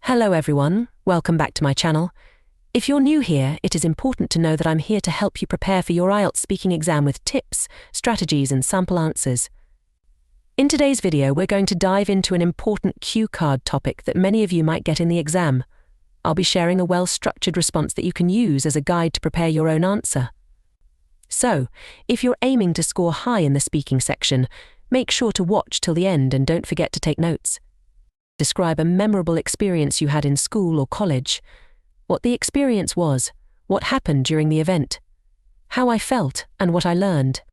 Hello everyone, welcome back to my channel. If you're new here, it is important to know that I'm here to help you prepare for your Ielts speaking exam with tips, strategies and sample answers. In today's video, we're going to dive into an important cue card topic that many of you might get in the exam. I'll be sharing a well-structured response that you can use as a guide to prepare your own answer. So, if you're aiming to score high in the speaking section, make sure to watch till the end and don't forget to take notes. Describe a memorable experience you had in school or college, what the experience was, what happened during the event, how I felt and what I learned.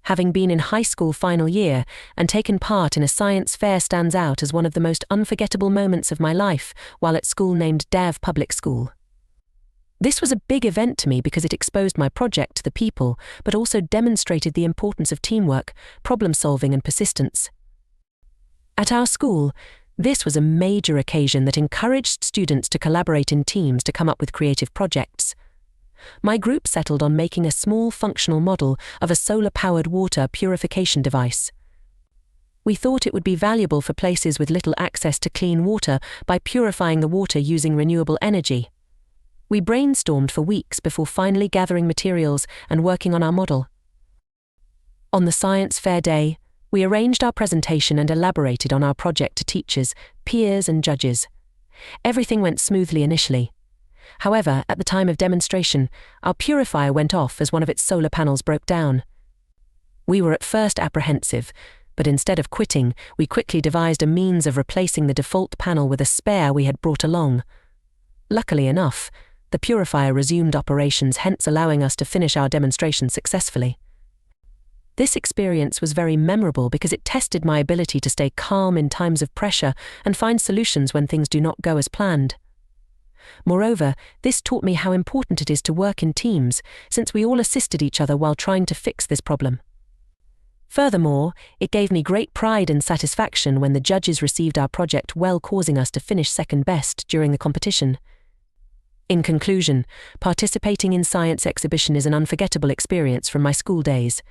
Having been in high school final year and taken part in a science fair stands out as one of the most unforgettable moments of my life while at school named Dev Public School. This was a big event to me because it exposed my project to the people, but also demonstrated the importance of teamwork, problem solving and persistence. At our school, this was a major occasion that encouraged students to collaborate in teams to come up with creative projects. My group settled on making a small functional model of a solar-powered water purification device. We thought it would be valuable for places with little access to clean water by purifying the water using renewable energy. We brainstormed for weeks before finally gathering materials and working on our model. On the science fair day, we arranged our presentation and elaborated on our project to teachers, peers and judges. Everything went smoothly initially. However, at the time of demonstration, our purifier went off as one of its solar panels broke down. We were at first apprehensive, but instead of quitting, we quickly devised a means of replacing the default panel with a spare we had brought along. Luckily enough, the purifier resumed operations, hence allowing us to finish our demonstration successfully. This experience was very memorable because it tested my ability to stay calm in times of pressure and find solutions when things do not go as planned. Moreover, this taught me how important it is to work in teams, since we all assisted each other while trying to fix this problem. Furthermore, it gave me great pride and satisfaction when the judges received our project well, causing us to finish second best during the competition. In conclusion, participating in science exhibition is an unforgettable experience from my school days.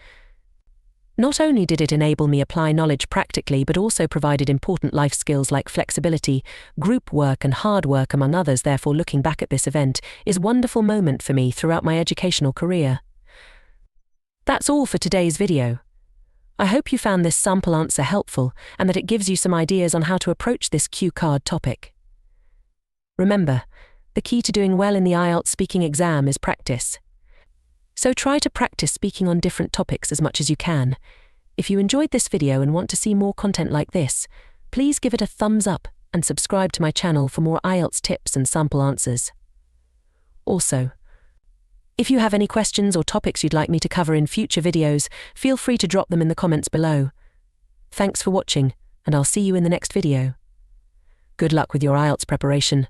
Not only did it enable me apply knowledge practically, but also provided important life skills like flexibility, group work and hard work among others. Therefore, looking back at this event is a wonderful moment for me throughout my educational career. That's all for today's video. I hope you found this sample answer helpful and that it gives you some ideas on how to approach this cue card topic. Remember, the key to doing well in the Ielts speaking exam is practice. So try to practice speaking on different topics as much as you can. If you enjoyed this video and want to see more content like this, please give it a thumbs up and subscribe to my channel for more Ielts tips and sample answers. Also, if you have any questions or topics you'd like me to cover in future videos, feel free to drop them in the comments below. Thanks for watching, and I'll see you in the next video. Good luck with your Ielts preparation.